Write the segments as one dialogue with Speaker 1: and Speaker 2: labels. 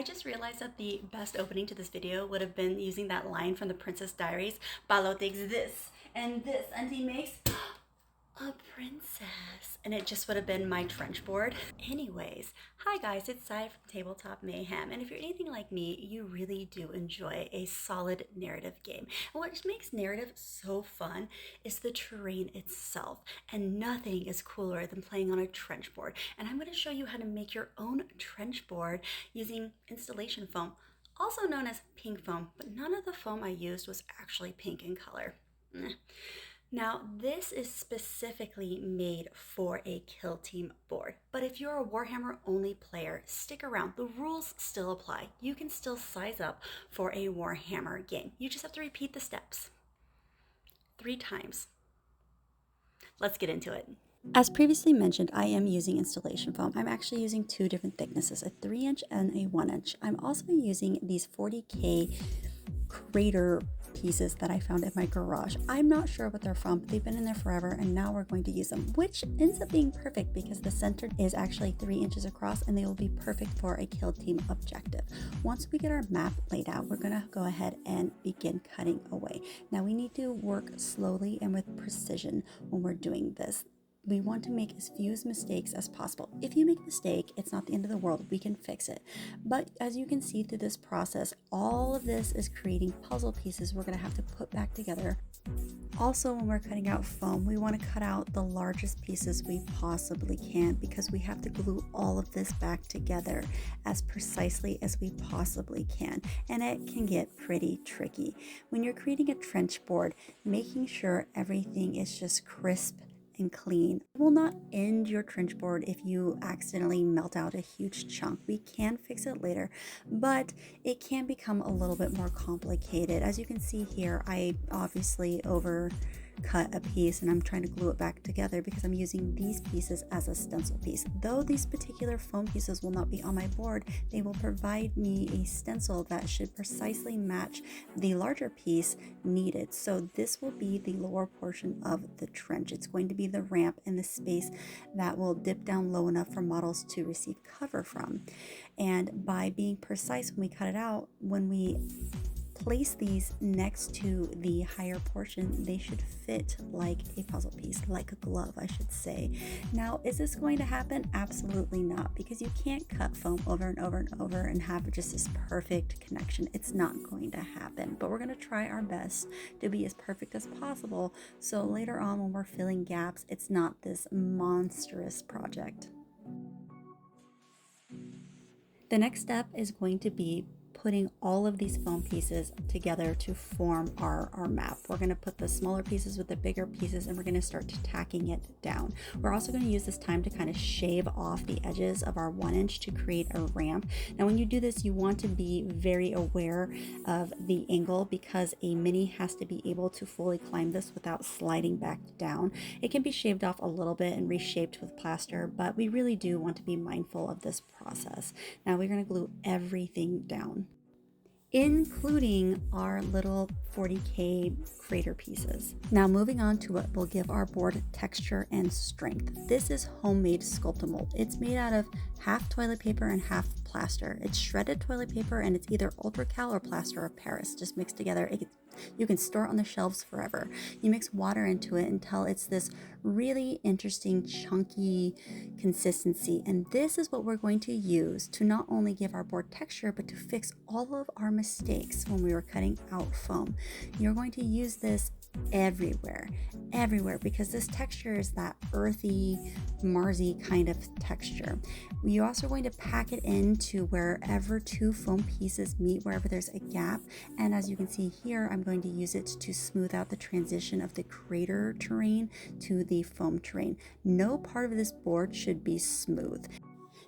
Speaker 1: I just realized that the best opening to this video would have been using that line from the Princess Diaries. Ballo takes this, and he makes a princess. And it just would have been my trench board. Anyways, hi guys, it's Sai from Tabletop Mayhem. And if you're anything like me, you really do enjoy a solid narrative game. And what makes narrative so fun is the terrain itself. And nothing is cooler than playing on a trench board. And I'm going to show you how to make your own trench board using installation foam, also known as pink foam, but none of the foam I used was actually pink in color. Now, this is specifically made for a kill team board, but if you're a Warhammer only player, stick around. The rules still apply. You can still size up for a Warhammer game. You just have to repeat the steps 3 times. Let's get into it. As previously mentioned, I am using installation foam. I'm actually using 2 different thicknesses, a 3-inch and a 1-inch. I'm also using these 40K crater pieces that I found in my garage. I'm not sure what they're from, but they've been in there forever, and now we're going to use them, which ends up being perfect because the center is actually 3 inches across and they will be perfect for a kill team objective. Once we get our map laid out, we're going to go ahead and begin cutting away. Now we need to work slowly and with precision when we're doing this. We want to make as few mistakes as possible. If you make a mistake, it's not the end of the world. We can fix it. But as you can see through this process, all of this is creating puzzle pieces we're going to have to put back together. Also, when we're cutting out foam, we want to cut out the largest pieces we possibly can because we have to glue all of this back together as precisely as we possibly can. And it can get pretty tricky. When you're creating a trench board, making sure everything is just crisp and clean. It will not end your trench board if you accidentally melt out a huge chunk. We can fix it later, but it can become a little bit more complicated. As you can see here, I obviously overcut a piece and I'm trying to glue it back together because I'm using these pieces as a stencil piece. Though these particular foam pieces will not be on my board, they will provide me a stencil that should precisely match the larger piece needed. So this will be the lower portion of the trench. It's going to be the ramp and the space that will dip down low enough for models to receive cover from. And by being precise when we cut it out, when we place these next to the higher portion, they should fit like a puzzle piece, like a glove, I should say. Now, is this going to happen? Absolutely not, because you can't cut foam over and over and over and have just this perfect connection. It's not going to happen, but we're going to try our best to be as perfect as possible, so later on when we're filling gaps, it's not this monstrous project. The next step is going to be putting all of these foam pieces together to form our map. We're going to put the smaller pieces with the bigger pieces and we're going to start tacking it down. We're also going to use this time to kind of shave off the edges of our 1-inch to create a ramp. Now when you do this, you want to be very aware of the angle because a mini has to be able to fully climb this without sliding back down. It can be shaved off a little bit and reshaped with plaster, but we really do want to be mindful of this process. Now we're going to glue everything down, including our little 40K crater pieces. Now moving on to what will give our board texture and strength. This is homemade Scutptomold. It's made out of half toilet paper and half plaster. It's shredded toilet paper and it's either Ultracal or plaster of Paris, just mixed together. You can store it on the shelves forever. You mix water into it until it's this really interesting chunky consistency, and this is what we're going to use to not only give our board texture but to fix all of our mistakes when we were cutting out foam. You're going to use this everywhere, because this texture is that earthy, Marsy kind of texture. You're also going to pack it into wherever 2 foam pieces meet, wherever there's a gap, and as you can see here, I'm going to use it to smooth out the transition of the crater terrain to the foam terrain. No part of this board should be smooth.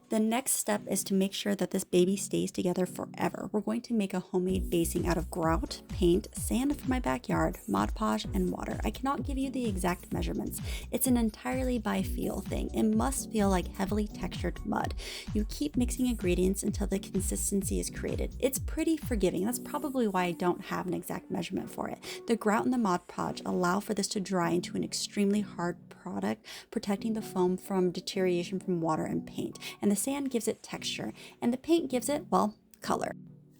Speaker 1: The next step is to make sure that this baby stays together forever. We're going to make a homemade basing out of grout, paint, sand from my backyard, Mod Podge, and water. I cannot give you the exact measurements. It's an entirely by feel thing. It must feel like heavily textured mud. You keep mixing ingredients until the consistency is created. It's pretty forgiving. That's probably why I don't have an exact measurement for it. The grout and the Mod Podge allow for this to dry into an extremely hard product, protecting the foam from deterioration from water and paint. And the sand gives it texture, and the paint gives it, well, color.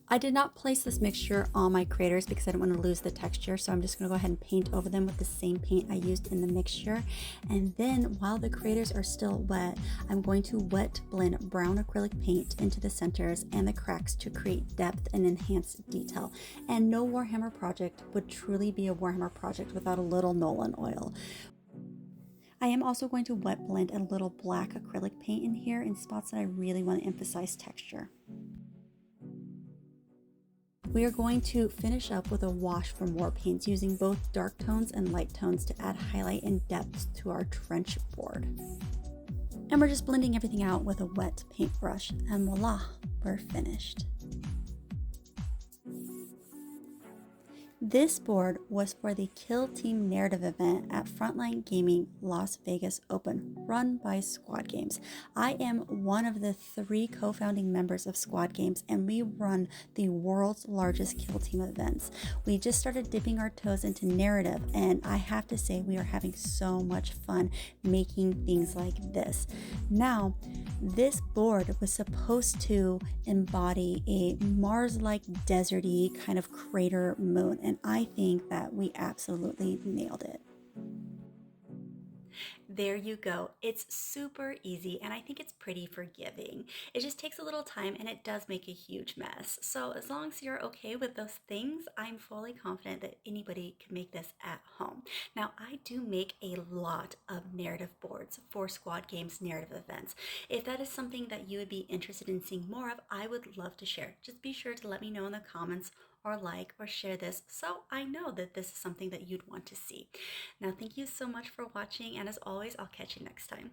Speaker 1: I did not place this mixture on my craters because I didn't want to lose the texture, so I'm just going to go ahead and paint over them with the same paint I used in the mixture. And then while the craters are still wet, I'm going to wet blend brown acrylic paint into the centers and the cracks to create depth and enhance detail. And no Warhammer project would truly be a Warhammer project without a little Nolan oil. I am also going to wet blend a little black acrylic paint in here in spots that I really want to emphasize texture. We are going to finish up with a wash from war paints using both dark tones and light tones to add highlight and depth to our trench board. And we're just blending everything out with a wet paintbrush, and voila, we're finished. This board was for the Kill Team Narrative event at Frontline Gaming Las Vegas Open, run by Squad Games. I am one of the 3 co-founding members of Squad Games, and we run the world's largest Kill Team events. We just started dipping our toes into narrative, and I have to say we are having so much fun making things like this. Now, this board was supposed to embody a Mars-like deserty kind of crater moon, and I think that we absolutely nailed it. There you go. It's super easy, and I think it's pretty forgiving. It just takes a little time, and it does make a huge mess. So as long as you're okay with those things, I'm fully confident that anybody can make this at home. Now, I do make a lot of narrative boards for Squad Games narrative events. If that is something that you would be interested in seeing more of, I would love to share. Just be sure to let me know in the comments or like or share this so I know that this is something that you'd want to see. Now, thank you so much for watching, and as always, I'll catch you next time.